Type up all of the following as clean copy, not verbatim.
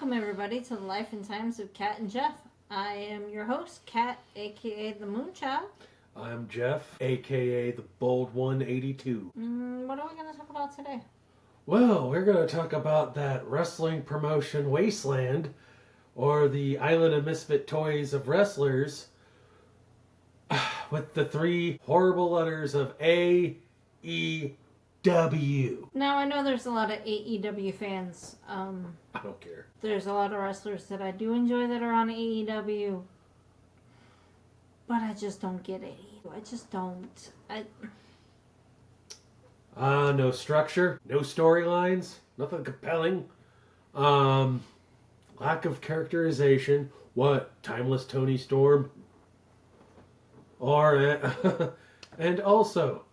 Welcome everybody to the Life and Times of Kat and Jeff. I am your host, Kat, aka the Moonchild. I'm Jeff, aka the Bold 182. What are we going to talk about today? Well, we're going to talk about that wrestling promotion Wasteland, or the Island of Misfit Toys of Wrestlers, with the three horrible letters of AEW. Now, I know there's a lot of AEW fans. I don't care. There's a lot of wrestlers that I do enjoy that are on AEW, but I just don't get it. I just don't. No structure, no storylines, nothing compelling. Lack of characterization. What? Timeless Tony Storm? Or, and also,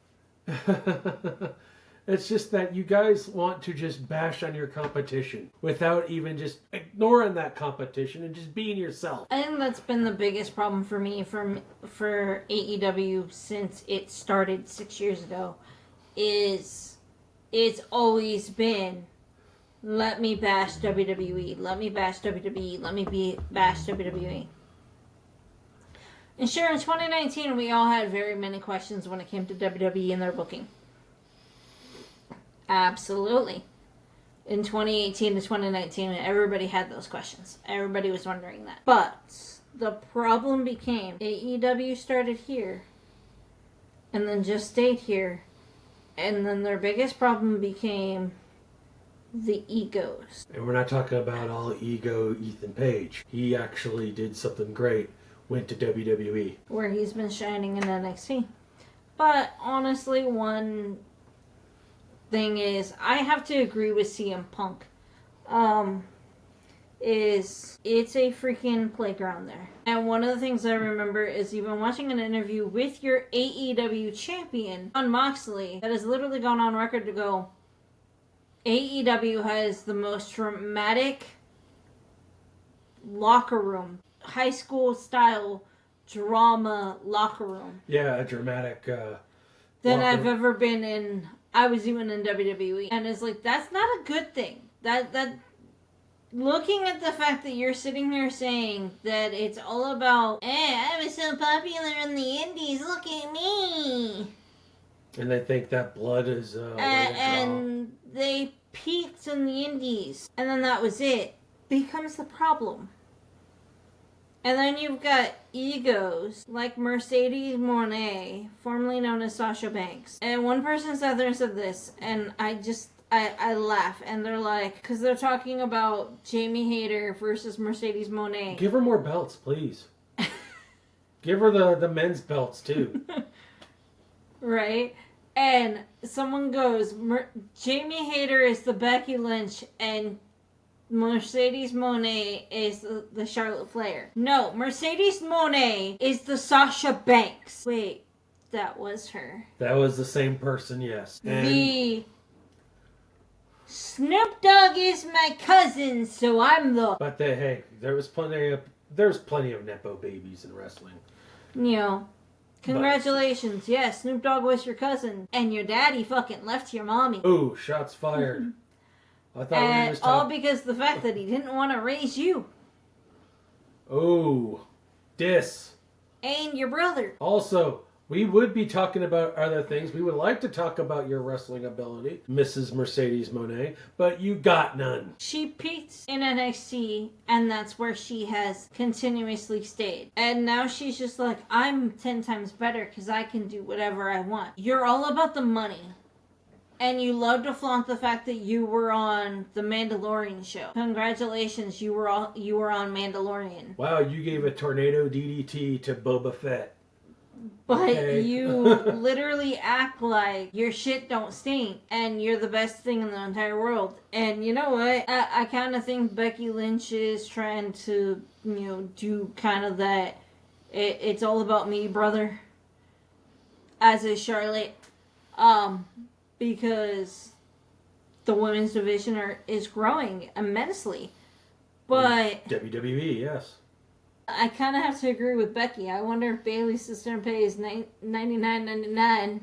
it's just that you guys want to just bash on your competition without even just ignoring that competition and just being yourself. I think that's been the biggest problem for me for AEW since it started 6 years ago. Is it's always been, let me bash WWE, let me bash WWE, let me bash WWE. And sure, in 2019, we all had very many questions when it came to WWE and their booking. Absolutely. In 2018 to 2019, everybody had those questions. Everybody was wondering that. But the problem became AEW started here and then just stayed here. And then their biggest problem became the egos. And we're not talking about all ego Ethan Page. He actually did something great. Went to WWE. Where he's been shining in NXT. But honestly, one thing is, I have to agree with CM Punk. It's a freaking playground there. And one of the things I remember is even watching an interview with your AEW champion, Jon Moxley, that has literally gone on record to go, AEW has the most dramatic locker room, high school style drama locker room. Yeah, a dramatic than I've ever been in. I was even in WWE, and it's like, that's not a good thing. That looking at the fact that you're sitting here saying that it's all about, I was so popular in the indies, look at me. And they think that blood is and they peaked in the indies, and then that was it. Becomes the problem. And then you've got egos like Mercedes Moné, formerly known as Sasha Banks. And one person sat there and said this, and I laugh. And they're like, because they're talking about Jamie Hayter versus Mercedes Moné. Give her more belts, please. Give her the men's belts, too. Right? And someone goes, Jamie Hayter is the Becky Lynch, and Mercedes Moné is the Charlotte Flair. No, Mercedes Moné is the Sasha Banks. Wait, that was her. That was the same person, yes. And the Snoop Dogg is my cousin, so I'm the... But hey, there's plenty of Nepo babies in wrestling. You know, congratulations. But, yes, Snoop Dogg was your cousin, and your daddy fucking left your mommy. Ooh, shots fired. I thought and was all because of the fact that he didn't want to raise you. Oh, dis. And your brother. Also, we would be talking about other things. We would like to talk about your wrestling ability, Mrs. Mercedes Moné, but you got none. She peaked in NXT, and that's where she has continuously stayed. And now she's just like, I'm 10 times better because I can do whatever I want. You're all about the money. And you love to flaunt the fact that you were on the Mandalorian show. Congratulations, you were on Mandalorian. Wow, you gave a tornado DDT to Boba Fett. But okay. You literally act like your shit don't stink and you're the best thing in the entire world. And you know what? I kind of think Becky Lynch is trying to, do kind of that. It's all about me, brother. As is Charlotte. Because the women's division is growing immensely. But WWE, yes. I kind of have to agree with Becky. I wonder if Bayley's sister pays $99.99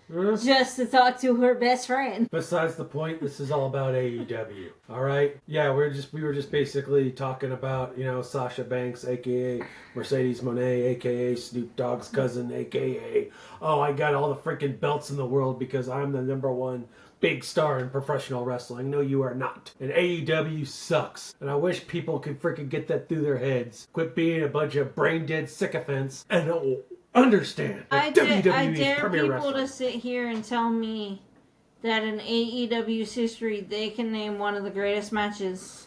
just to talk to her best friend. Besides the point, this is all about AEW. All right? Yeah, we were just basically talking about, Sasha Banks, aka Mercedes Moné, aka Snoop Dogg's cousin, aka I got all the freaking belts in the world because I'm the number one big star in professional wrestling. No, you are not. And AEW sucks. And I wish people could freaking get that through their heads. Quit being a bunch of brain dead sycophants and understand that WWE I is dare premier people wrestling. to sit here and tell me that in AEW's history they can name one of the greatest matches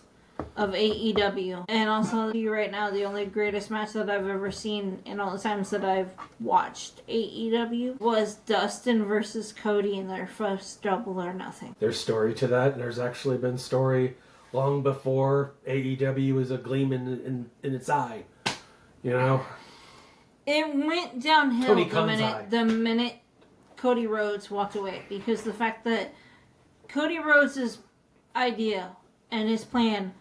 of AEW. And I'll tell you right now, the only greatest match that I've ever seen in all the times that I've watched AEW was Dustin versus Cody in their first Double or Nothing. There's story to that. There's actually been story long before AEW was a gleam in its eye. It went downhill Tony Khan's the minute Cody Rhodes walked away, because the fact that Cody Rhodes' idea and his plan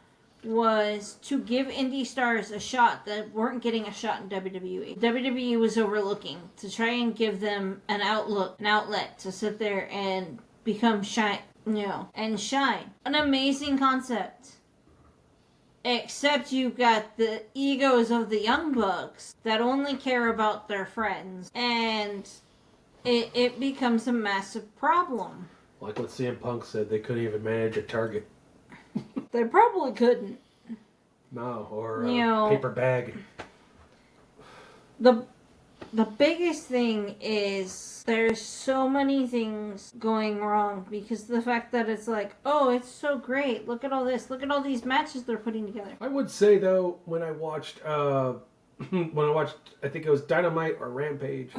was to give indie stars a shot that weren't getting a shot in WWE. WWE was overlooking to try and give them an outlet to sit there and become shine. An amazing concept. Except you've got the egos of the Young Bucks that only care about their friends. And it becomes a massive problem. Like what CM Punk said, they couldn't even manage a Target. They probably couldn't. No, or a paper bag. The biggest thing is there's so many things going wrong because the fact that it's like, oh, it's so great. Look at all this. Look at all these matches they're putting together. I would say, though, when I watched, I think it was Dynamite or Rampage,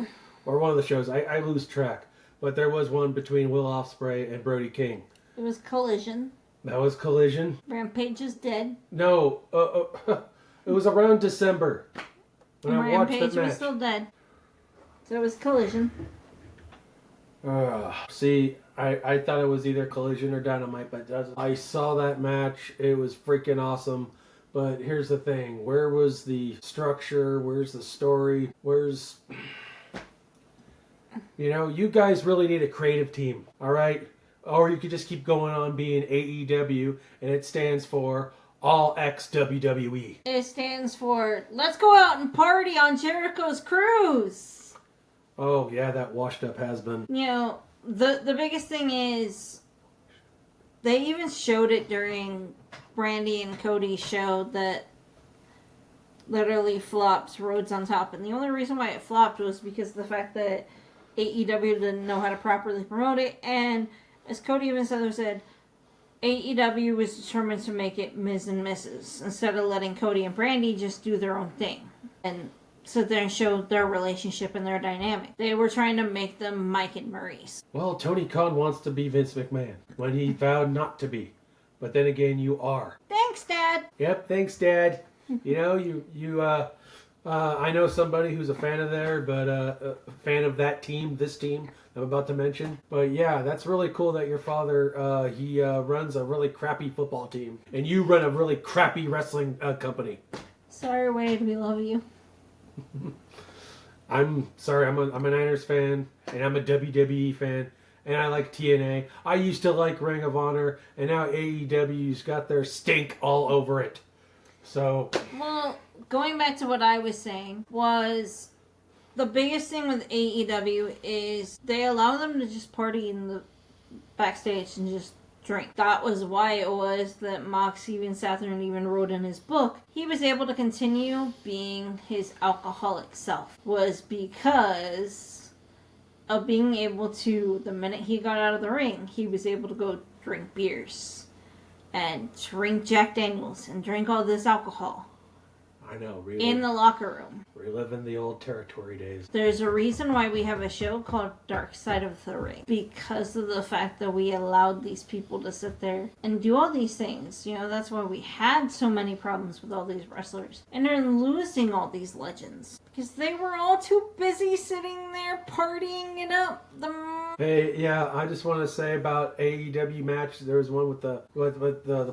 or one of the shows, I lose track. But there was one between Will Ospreay and Brody King. It was Collision. That was Collision. Rampage is dead. No, it was around December when I watched that Rampage match. was still dead. So it was Collision. See, I thought it was either Collision or Dynamite, but I saw that match. It was freaking awesome. But here's the thing. Where was the structure? Where's the story? You guys really need a creative team, all right? Or you could just keep going on being AEW, and it stands for All X WWE. It stands for Let's Go Out and Party on Jericho's Cruise. Oh, yeah, that washed up has-been. The biggest thing is they even showed it during Brandy and Cody's show that literally flopped Rhodes on top. And the only reason why it flopped was because of the fact that AEW didn't know how to properly promote it. And as Cody even said, AEW was determined to make it Miz and Mrs. instead of letting Cody and Brandy just do their own thing and sit there and show their relationship and their dynamic. They were trying to make them Mike and Maurice. Well, Tony Khan wants to be Vince McMahon when he vowed not to be. But then again, you are. Thanks, Dad. Yep, thanks, Dad. I know somebody who's a fan of a fan of that team, this team I'm about to mention. But yeah, that's really cool that your father, he runs a really crappy football team. And you run a really crappy wrestling company. Sorry, Wade, we love you. I'm sorry, I'm a Niners fan, and I'm a WWE fan, and I like TNA. I used to like Ring of Honor, and now AEW's got their stink all over it. So... Well, going back to what I was saying, was the biggest thing with AEW is they allow them to just party in the backstage and just drink. That was why it was that Mox even Saturn even wrote in his book he was able to continue being his alcoholic self, was because of being able to, the minute he got out of the ring, he was able to go drink beers and drink Jack Daniels and drink all this alcohol. I know, in the locker room. Reliving the old territory days. There's a reason why we have a show called Dark Side of the Ring. Because of the fact that we allowed these people to sit there and do all these things. That's why we had so many problems with all these wrestlers. And they're losing all these legends. Because they were all too busy sitting there partying it up. Hey, yeah, I just want to say about AEW match. There was one with the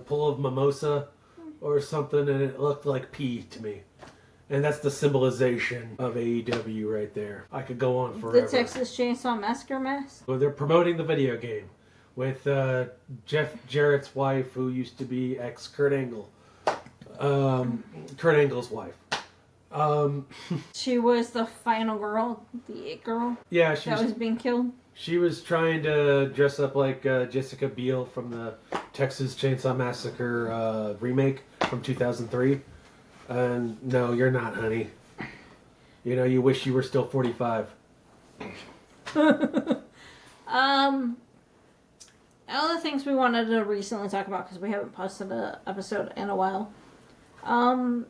pull of mimosa or something, and it looked like pee to me. And that's the symbolization of AEW right there. I could go on forever. The Texas Chainsaw Massacre mask? Well, they're promoting the video game with Jeff Jarrett's wife, who used to be ex-Kurt Angle. Kurt Angle's wife. She was the final girl, the it girl Yeah, that was being killed. she was trying to dress up like Jessica Biel from the Texas Chainsaw Massacre remake from 2003. And no, you're not, honey. You know, you wish you were still 45. Other things we wanted to recently talk about because we haven't posted an episode in a while.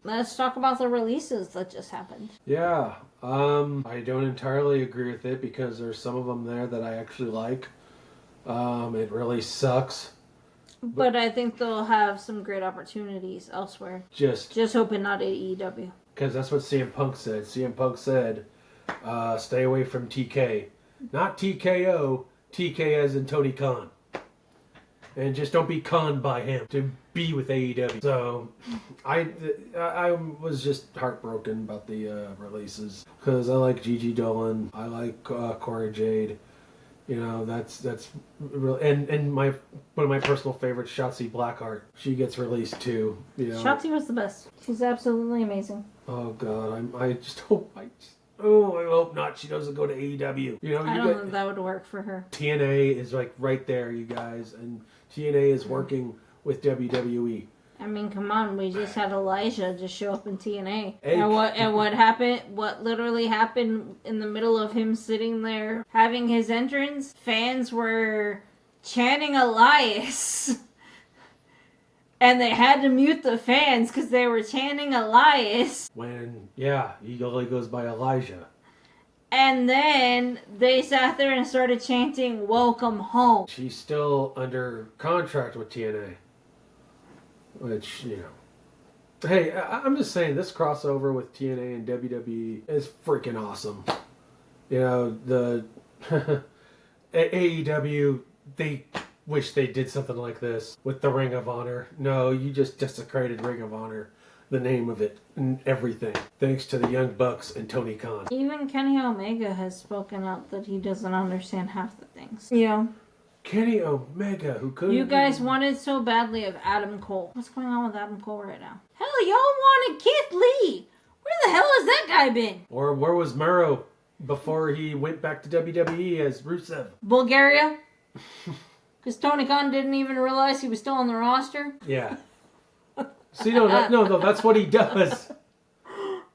Let's talk about the releases that just happened. Yeah, I don't entirely agree with it because there's some of them there that I actually like. It really sucks. But I think they'll have some great opportunities elsewhere. Just hoping not at AEW. because that's what CM Punk said. CM Punk said, stay away from TK. Not TKO, TK as in Tony Khan. And just don't be conned by him to be with AEW. So, I was just heartbroken about the releases. Because I like Gigi Dolan. I like Cora Jade. You know, that's real. And one of my personal favorites, Shotzi Blackheart. She gets released too. You know. Shotzi was the best. She's absolutely amazing. Oh God, I just hope I hope not. She doesn't go to AEW. You know, I don't know if that would work for her. TNA is like right there, you guys, and TNA is working with WWE. I mean, come on, we just had Elijah just show up in TNA. Hey. And what happened, what literally happened in the middle of him sitting there having his entrance, fans were chanting Elias. And they had to mute the fans because they were chanting Elias. When, yeah, he only goes by Elijah. And then they sat there and started chanting, "Welcome home." She's still under contract with TNA. Which, you know. Hey, I'm just saying, this crossover with TNA and WWE is freaking awesome. You know, the AEW, they wish they did something like this with the Ring of Honor. No, you just desecrated Ring of Honor, the name of it, and everything. Thanks to the Young Bucks and Tony Khan. Even Kenny Omega has spoken out that he doesn't understand half the things. Yeah. Kenny Omega, who could You guys wanted so badly of Adam Cole. What's going on with Adam Cole right now? Hell, y'all wanted Keith Lee. Where the hell has that guy been? Or where was Mero before he went back to WWE as Rusev? Bulgaria? Because Tony Khan didn't even realize he was still on the roster? Yeah. See, no, that's what he does.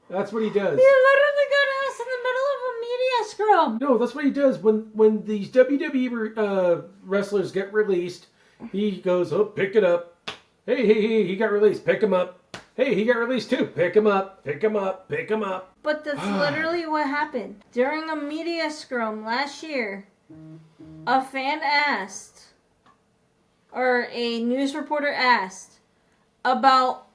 That's what he does. He literally got us in the middle of a media scrum. No, that's what he does. When these WWE wrestlers get released, he goes, oh, pick it up. Hey, he got released. Pick him up. Hey, he got released too. Pick him up. Pick him up. Pick him up. But that's literally what happened. During a media scrum last year, a fan asked, or a news reporter asked, about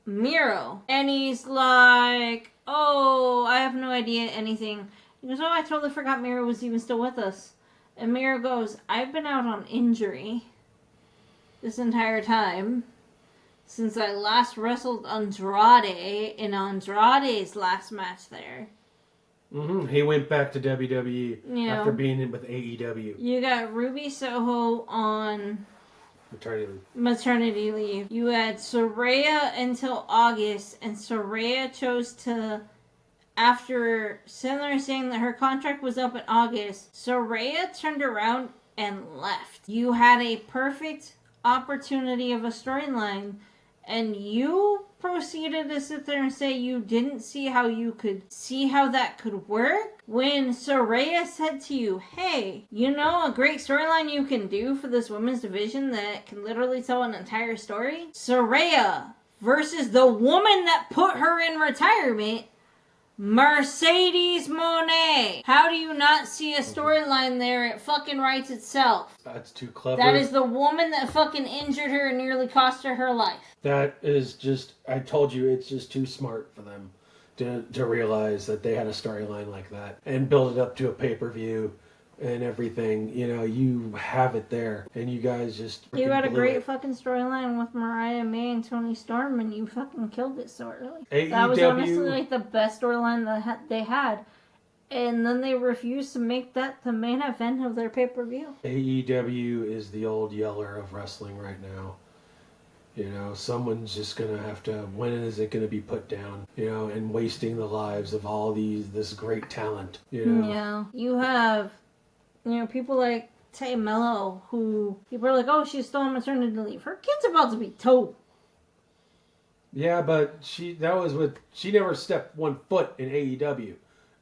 Miro. And he's like, oh, I have no idea anything. He goes, oh, I totally forgot Miro was even still with us. And Miro goes, I've been out on injury this entire time since I last wrestled Andrade in Andrade's last match there. Mm-hmm. He went back to WWE Yeah. after being in with AEW. You got Ruby Soho on maternity leave. You had Saraya until August, and Saraya chose to, after Sandler saying that her contract was up in August, Saraya turned around and left. You had a perfect opportunity of a storyline, and you proceeded to sit there and say you didn't see how that could work when Saraya said to you, hey, you know a great storyline you can do for this women's division that can literally tell an entire story? Saraya versus the woman that put her in retirement, Mercedes Moné. How do you not see a storyline there? It fucking writes itself. That's too clever. That is the woman that fucking injured her and nearly cost her her life. That is just, I told you, it's just too smart for them to realize that they had a storyline like that and build it up to a pay-per-view and everything. You know, you have it there, and you guys just You got a freaking blew great it. fucking storyline with Mariah May and Tony Storm, and you fucking killed it so early. AEW, That was honestly like the best storyline that they had. And then they refused to make that the main event of their pay-per-view. AEW is the old yeller of wrestling right now. You know, someone's just gonna have to. When is it gonna be put down? You know, and wasting the lives of all this great talent. You know. Yeah. You have, people like Tay Mello, who people are like, oh, she's still on maternity leave. Her kid's about to be two. Yeah, but she never stepped one foot in AEW.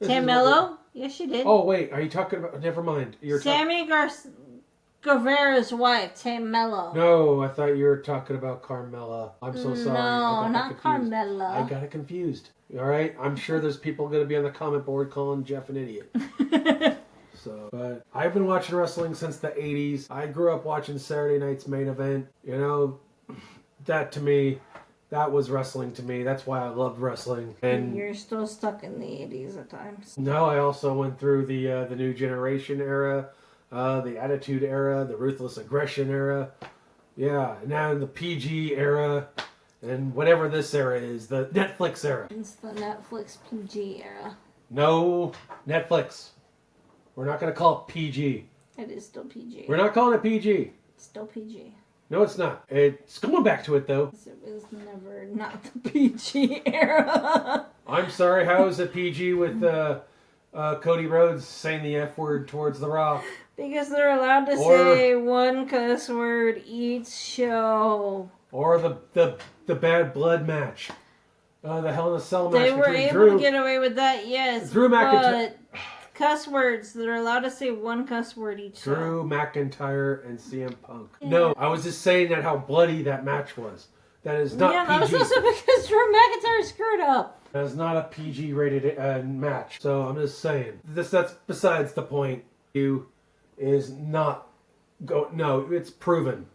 Tay Mello? Yes, she did. Oh wait, are you talking about? Never mind. Sammy Guevara's wife, Tay Mello. No, I thought you were talking about Carmella. I'm so sorry. No, not Carmella. I got it confused. All right, I'm sure there's people going to be on the comment board calling Jeff an idiot. So, but I've been watching wrestling since the 80s. I grew up watching Saturday Night's Main Event. You know, that to me, that was wrestling to me. That's why I loved wrestling. And you're still stuck in the 80s at times. No, I also went through the New Generation era, the Attitude era, the Ruthless Aggression era. Yeah, and now the PG era, and whatever this era is, the Netflix era. It's the Netflix PG era. No, Netflix. We're not going to call it PG. It is still PG. We're not calling it PG. It's still PG. No, it's not. It's going back to it, though. It was never not the PG era. I'm sorry, how is it PG with Cody Rhodes saying the F word towards The Rock? Because they're allowed to say one cuss word each show. Or the Bad Blood match. The Hell in a Cell match. They were able to get away with that, yes. Drew McIntyre. But cuss words, they're allowed to say one cuss word each show. Drew McIntyre and CM Punk. Yeah. No, I was just saying that how bloody that match was. That is not PG. Yeah, that was also because Drew McIntyre screwed up. That is not a PG rated match. So I'm just saying. That's besides the point. You is not no, it's proven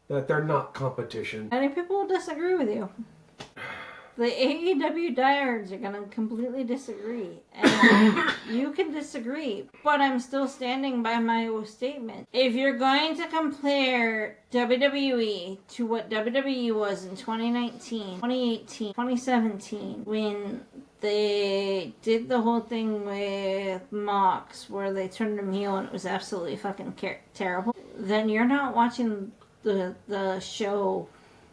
that they're not competition. Many people will disagree with you. The AEW diehards are going to completely disagree. And you can disagree, but I'm still standing by my statement. If you're going to compare WWE to what WWE was in 2019, 2018, 2017, when they did the whole thing with Mox, where they turned him heel and it was absolutely fucking terrible, then you're not watching the show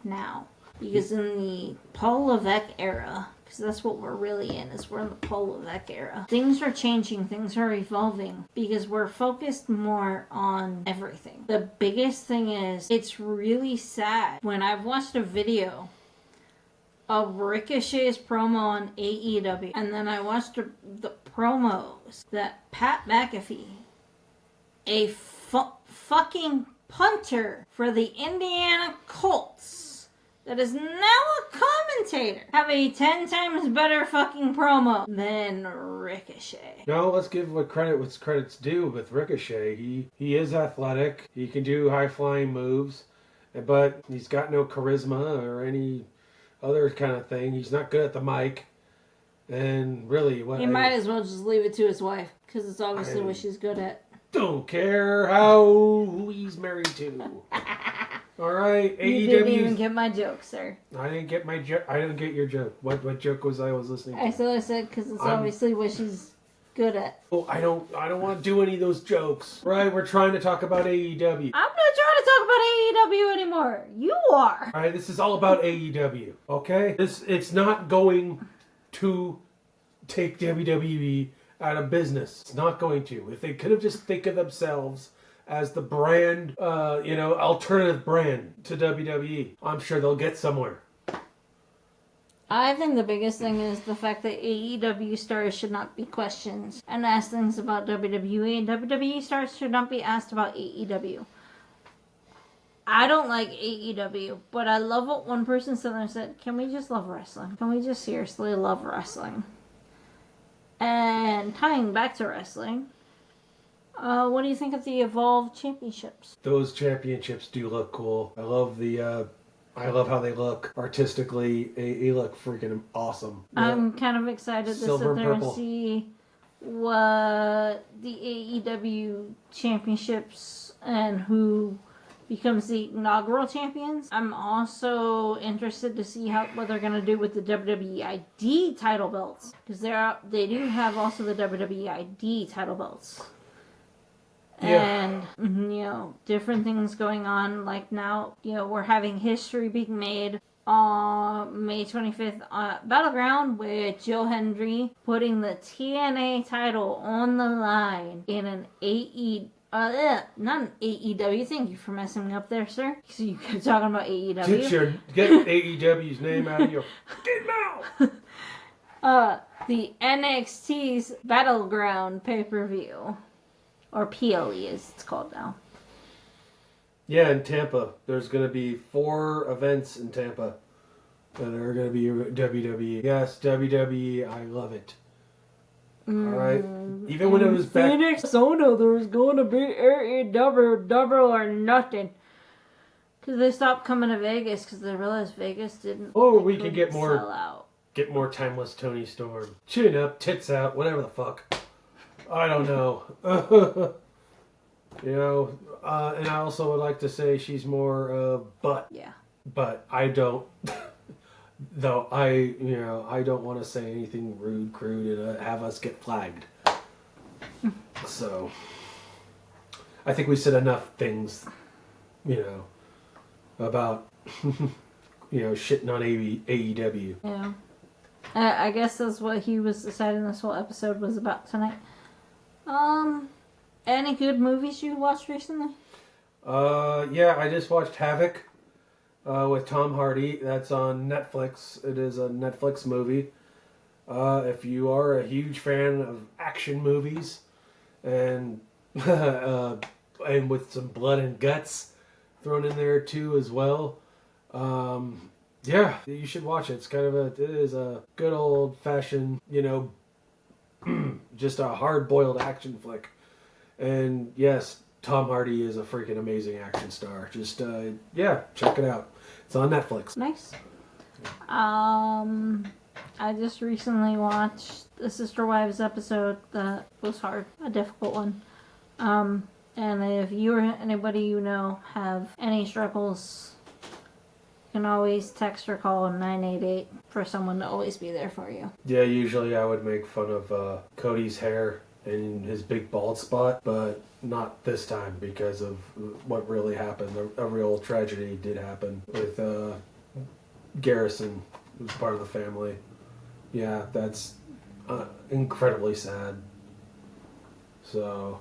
now. Because in the Paul Levesque era, because that's what we're really in, is we're in the Paul Levesque era, things are changing, things are evolving, because we're focused more on everything. The biggest thing is, it's really sad. When I've watched a video of Ricochet's promo on AEW, and then I watched the promos that Pat McAfee, a fucking punter for the Indiana Colts, that is now a commentator, have a 10 times better fucking promo than Ricochet. No, let's give what's credit's due with Ricochet. He is athletic. He can do high-flying moves, but he's got no charisma or any other kind of thing. He's not good at the mic. And really, he might as well just leave it to his wife, because it's obviously what she's good at. Don't care who he's married to. All right, AEW. You didn't even get my joke, sir. I didn't get my joke. I didn't get your joke. What joke was I listening to? I said because it's obviously what she's good at. Oh, I don't want to do any of those jokes. Right, we're trying to talk about AEW. I'm not trying to talk about AEW anymore. You are. All right, this is all about AEW. Okay, it's not going to take WWE out of business. It's not going to. If they could have just think of themselves as the brand, alternative brand to WWE, I'm sure they'll get somewhere. I think the biggest thing is the fact that AEW stars should not be questioned and asked things about WWE, and WWE stars should not be asked about AEW. I don't like AEW, but I love what one person said there and said, can we just love wrestling? Can we just seriously love wrestling? And tying back to wrestling, what do you think of the Evolve Championships? Those championships do look cool. I love how they look artistically. They look freaking awesome. I'm kind of excited to sit there and see what the AEW championships and who becomes the inaugural champions. I'm also interested to see what they're gonna do with the WWE ID title belts, because they do have also the WWE ID title belts. Yeah. And different things going on. Like now, we're having history being made on May 25th Battleground with Joe Hendry putting the TNA title on the line in an not an AEW. Thank you for messing me up there, sir. So you kept talking about AEW. Get AEW's name out of your fucking mouth. The NXT's Battleground pay-per-view. Or PLE as it's called now. Yeah, in Tampa. There's going to be 4 events in Tampa that are going to be WWE. Yes, WWE, I love it. Alright? Even when it was back... Phoenix, Arizona, there's going to be AEW double or nothing. Because they stopped coming to Vegas because they realized Vegas didn't... Or we could get sell more... out. Get more timeless Tony Storm. Chin up, tits out, whatever the fuck. I don't know. And I also would like to say she's more butt. Yeah. But I don't. Though I don't want to say anything rude, crude, and have us get flagged. So, I think we said enough things, about, shitting on AEW. Yeah. I guess that's what he was deciding this whole episode was about tonight. Any good movies you watched recently? Yeah, I just watched Havoc with Tom Hardy. That's on Netflix. It is a Netflix movie. If you are a huge fan of action movies and and with some blood and guts thrown in there too as well, yeah, you should watch it. It is a good old fashioned, just a hard-boiled action flick. And yes, Tom Hardy is a freaking amazing action star. Just, check it out. It's on Netflix. Nice. I just recently watched the Sister Wives episode that was hard, a difficult one. And if you or anybody you know have any struggles, you can always text or call 988 for someone to always be there for you. Yeah, usually I would make fun of Cody's hair and his big bald spot, but not this time because of what really happened. A real tragedy did happen with Garrison, who's part of the family. Yeah, that's incredibly sad. So,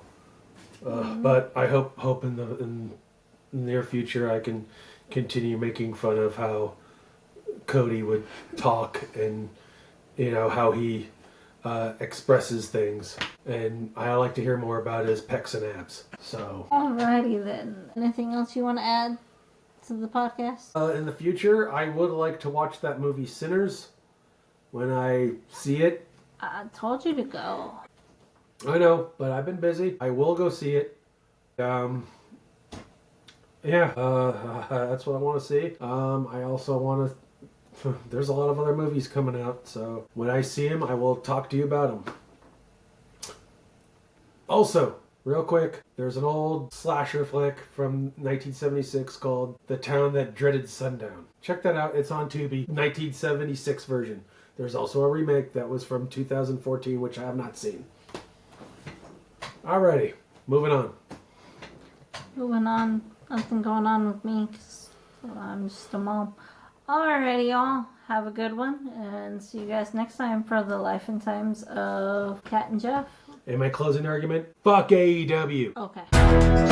but I hope in the near future I can continue making fun of how Cody would talk and how he expresses things, and I like to hear more about his pecs and abs. So, alrighty then. Anything else you want to add to the podcast? In the future, I would like to watch that movie Sinners when I see it. I told you to go. I know, but I've been busy. I will go see it. That's what I want to see. I also want to. There's a lot of other movies coming out, so when I see them, I will talk to you about them. Also, real quick, there's an old slasher flick from 1976 called The Town That Dreaded Sundown. Check that out. It's on Tubi, 1976 version. There's also a remake that was from 2014, which I have not seen. Alrighty, moving on. Moving on. Nothing going on with me because I'm just a mom. Alrighty, y'all. Have a good one, and see you guys next time for the life and times of Kat and Jeff. And my closing argument? Fuck AEW. Okay.